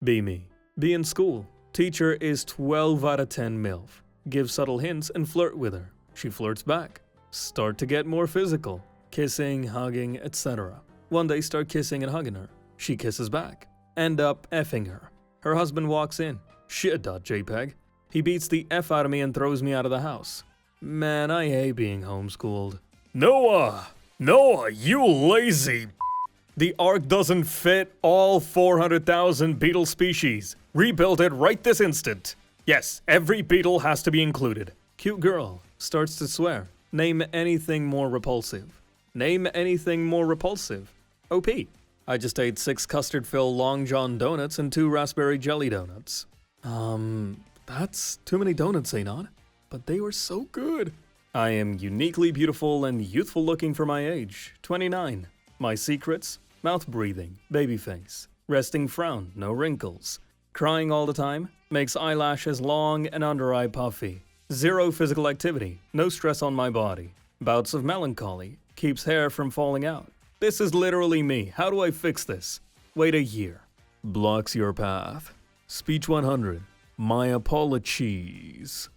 Be me. Be in school. Teacher is 12 out of 10 MILF. Give subtle hints and flirt with her. She flirts back. Start to get more physical. Kissing, hugging, etc. One day start kissing and hugging her. She kisses back. End up effing her. Her husband walks in. Shit.jpg. He beats the F out of me and throws me out of the house. Man, I hate being homeschooled. Noah, you lazy. The ark doesn't fit all 400,000 beetle species. Rebuild it right this instant. Yes, every beetle has to be included. Cute girl starts to swear. Name anything more repulsive. Name anything more repulsive. OP. I just ate 6 custard-filled Long John donuts and 2 raspberry jelly donuts. That's too many donuts, ain't not? But they were so good. I am uniquely beautiful and youthful looking for my age, 29. My secrets? Mouth breathing, baby face, resting frown, no wrinkles. Crying all the time, makes eyelashes long and under eye puffy. Zero physical activity, no stress on my body. Bouts of melancholy, keeps hair from falling out. This is literally me. How do I fix this? Wait a year. Blocks your path. Speech 100. My apologies.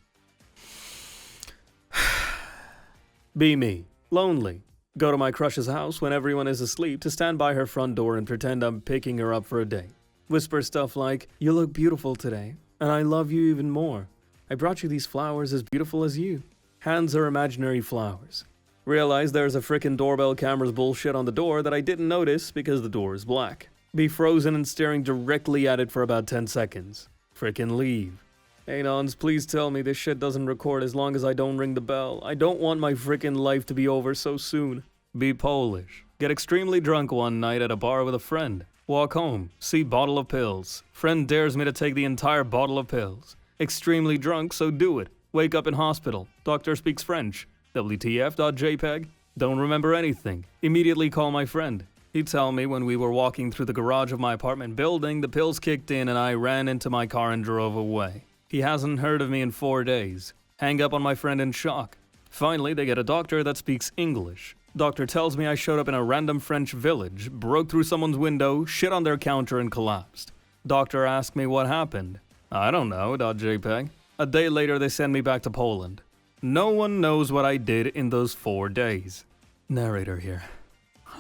Be me. Lonely. Go to my crush's house when everyone is asleep to stand by her front door and pretend I'm picking her up for a date. Whisper stuff like, "You look beautiful today, and I love you even more. I brought you these flowers as beautiful as you." Hands are imaginary flowers. Realize there's a frickin' doorbell camera's bullshit on the door that I didn't notice because the door is black. Be frozen and staring directly at it for about 10 seconds. Frickin' leave. Hey Nons, please tell me this shit doesn't record as long as I don't ring the bell. I don't want my frickin' life to be over so soon. Be Polish. Get extremely drunk one night at a bar with a friend. Walk home. See bottle of pills. Friend dares me to take the entire bottle of pills. Extremely drunk, so do it. Wake up in hospital. Doctor speaks French. WTF.jpg. Don't remember anything. Immediately call my friend. He'd tell me when we were walking through the garage of my apartment building, the pills kicked in and I ran into my car and drove away. He hasn't heard of me in 4 days. Hang up on my friend in shock. Finally, they get a doctor that speaks English. Doctor tells me I showed up in a random French village, broke through someone's window, shit on their counter and collapsed. Doctor asked me what happened. I don't know, .jpg. A day later, they send me back to Poland. No one knows what I did in those 4 days. Narrator here.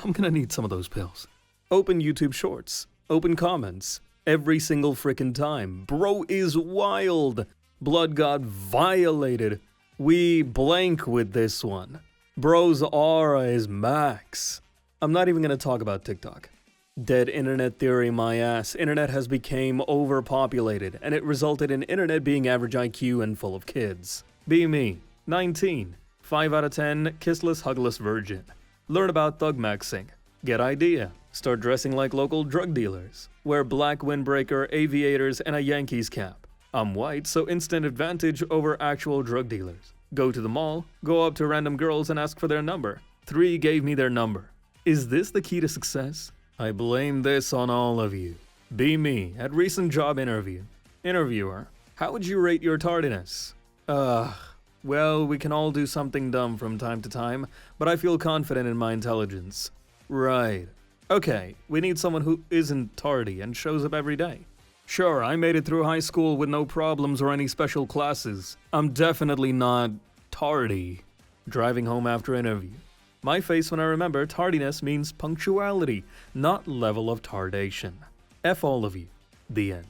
I'm gonna need some of those pills. Open YouTube Shorts. Open comments. Every single frickin' time. Bro is wild. Blood got violated. We blank with this one. Bro's aura is max. I'm not even gonna talk about TikTok. Dead internet theory my ass. Internet has become overpopulated, and it resulted in internet being average IQ and full of kids. Be me. 19. 5 out of 10, kissless, hugless virgin. Learn about thug maxing. Get idea. Start dressing like local drug dealers. Wear black windbreaker, aviators, and a Yankees cap. I'm white, so instant advantage over actual drug dealers. Go to the mall, go up to random girls and ask for their number. 3 gave me their number. Is this the key to success? I blame this on all of you. Be me at recent job interview. Interviewer, how would you rate your tardiness? Well, we can all do something dumb from time to time, but I feel confident in my intelligence. Right. Okay, we need someone who isn't tardy and shows up every day. Sure, I made it through high school with no problems or any special classes. I'm definitely not tardy. Driving home after interview. My face when I remember tardiness means punctuality, not level of tardation. F all of you. The end.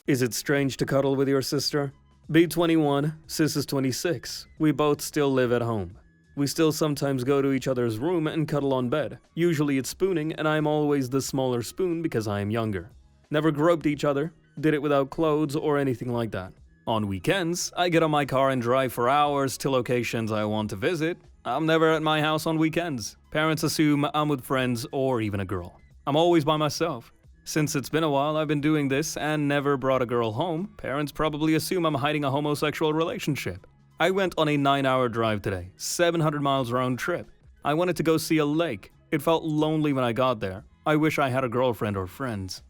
Is it strange to cuddle with your sister? Be 21, sis is 26. We both still live at home. We still sometimes go to each other's room and cuddle on bed. Usually it's spooning, and I'm always the smaller spoon because I am younger. Never groped each other, did it without clothes or anything like that. On weekends, I get on my car and drive for hours to locations I want to visit. I'm never at my house on weekends. Parents assume I'm with friends or even a girl. I'm always by myself. Since it's been a while I've been doing this and never brought a girl home, parents probably assume I'm hiding a homosexual relationship. I went on a 9-hour drive today, 700 miles round trip. I wanted to go see a lake. It felt lonely when I got there. I wish I had a girlfriend or friends.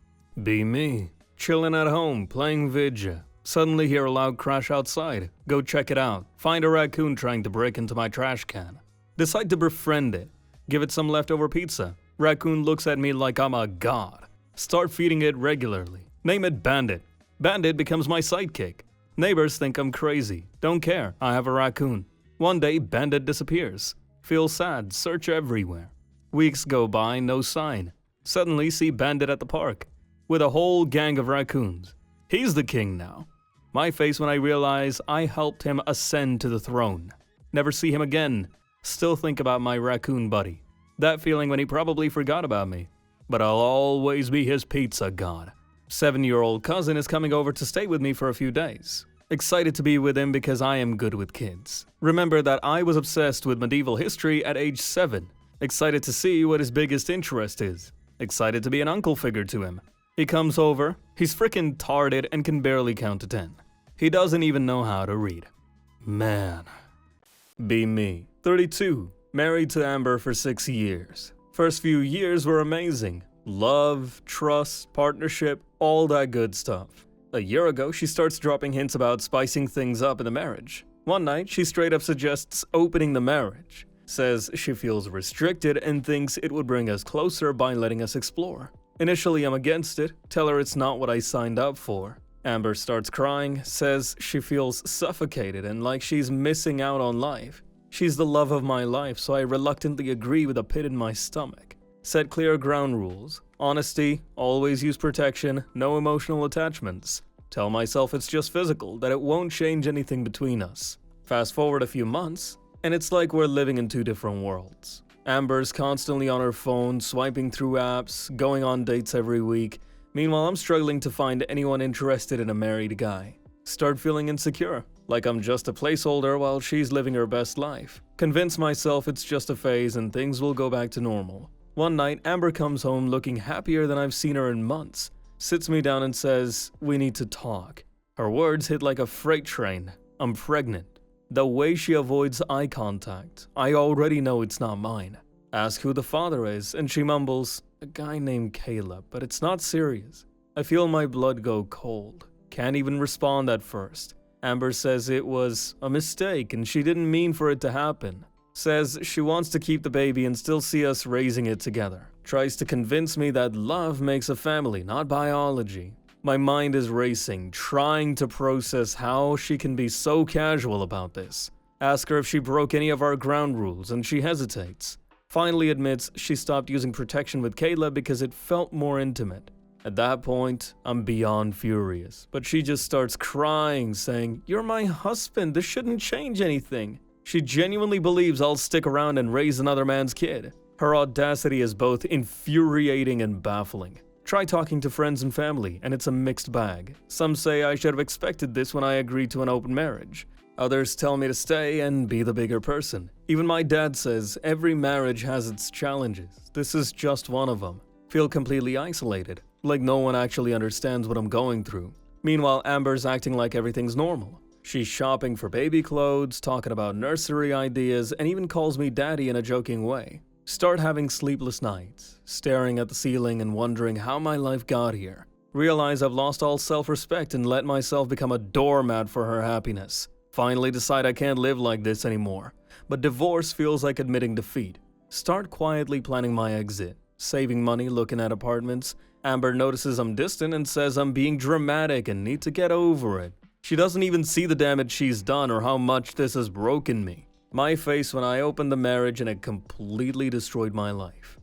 Be me. Chilling at home, playing Vidya. Suddenly hear a loud crash outside. Go check it out. Find a raccoon trying to break into my trash can. Decide to befriend it. Give it some leftover pizza. Raccoon looks at me like I'm a god. Start feeding it regularly. Name it Bandit. Bandit becomes my sidekick. Neighbors think I'm crazy. Don't care, I have a raccoon. One day, Bandit disappears. Feel sad, search everywhere. Weeks go by, no sign. Suddenly see Bandit at the park, with a whole gang of raccoons. He's the king now. My face when I realize I helped him ascend to the throne. Never see him again. Still think about my raccoon buddy. That feeling when he probably forgot about me. But I'll always be his pizza god. 7-year-old cousin is coming over to stay with me for a few days. Excited to be with him because I am good with kids. Remember that I was obsessed with medieval history at age 7. Excited to see what his biggest interest is. Excited to be an uncle figure to him. He comes over, he's frickin' tarded and can barely count to 10. He doesn't even know how to read. Man. Be me. 32. Married to Amber for 6 years. First few years were amazing. Love, trust, partnership, all that good stuff. A year ago, she starts dropping hints about spicing things up in the marriage. One night, she straight up suggests opening the marriage. Says she feels restricted and thinks it would bring us closer by letting us explore. Initially, I'm against it, tell her it's not what I signed up for. Amber starts crying, says she feels suffocated and like she's missing out on life. She's the love of my life, so I reluctantly agree with a pit in my stomach. Set clear ground rules. Honesty, always use protection, no emotional attachments. Tell myself it's just physical, that it won't change anything between us. Fast forward a few months, and it's like we're living in 2 different worlds. Amber's constantly on her phone, swiping through apps, going on dates every week. Meanwhile, I'm struggling to find anyone interested in a married guy. Start feeling insecure, like I'm just a placeholder while she's living her best life. Convince myself it's just a phase and things will go back to normal. One night, Amber comes home looking happier than I've seen her in months. Sits me down and says, "We need to talk." Her words hit like a freight train. I'm pregnant. The way she avoids eye contact, I already know it's not mine. Ask who the father is, and she mumbles, "A guy named Caleb, but it's not serious." I feel my blood go cold. Can't even respond at first. Amber says it was a mistake and she didn't mean for it to happen. Says she wants to keep the baby and still see us raising it together. Tries to convince me that love makes a family, not biology. My mind is racing, trying to process how she can be so casual about this. Ask her if she broke any of our ground rules and she hesitates. Finally admits she stopped using protection with Caleb because it felt more intimate. At that point, I'm beyond furious, but she just starts crying, saying, "You're my husband, this shouldn't change anything." She genuinely believes I'll stick around and raise another man's kid. Her audacity is both infuriating and baffling. Try talking to friends and family, and it's a mixed bag. Some say I should have expected this when I agreed to an open marriage. Others tell me to stay and be the bigger person. Even my dad says every marriage has its challenges. This is just one of them. Feel completely isolated, like no one actually understands what I'm going through. Meanwhile, Amber's acting like everything's normal. She's shopping for baby clothes, talking about nursery ideas, and even calls me daddy in a joking way. Start having sleepless nights, staring at the ceiling and wondering how my life got here. Realize I've lost all self-respect and let myself become a doormat for her happiness. Finally decide I can't live like this anymore. But divorce feels like admitting defeat. Start quietly planning my exit. Saving money, looking at apartments. Amber notices I'm distant and says I'm being dramatic and need to get over it. She doesn't even see the damage she's done or how much this has broken me. My face when I opened the marriage and it completely destroyed my life.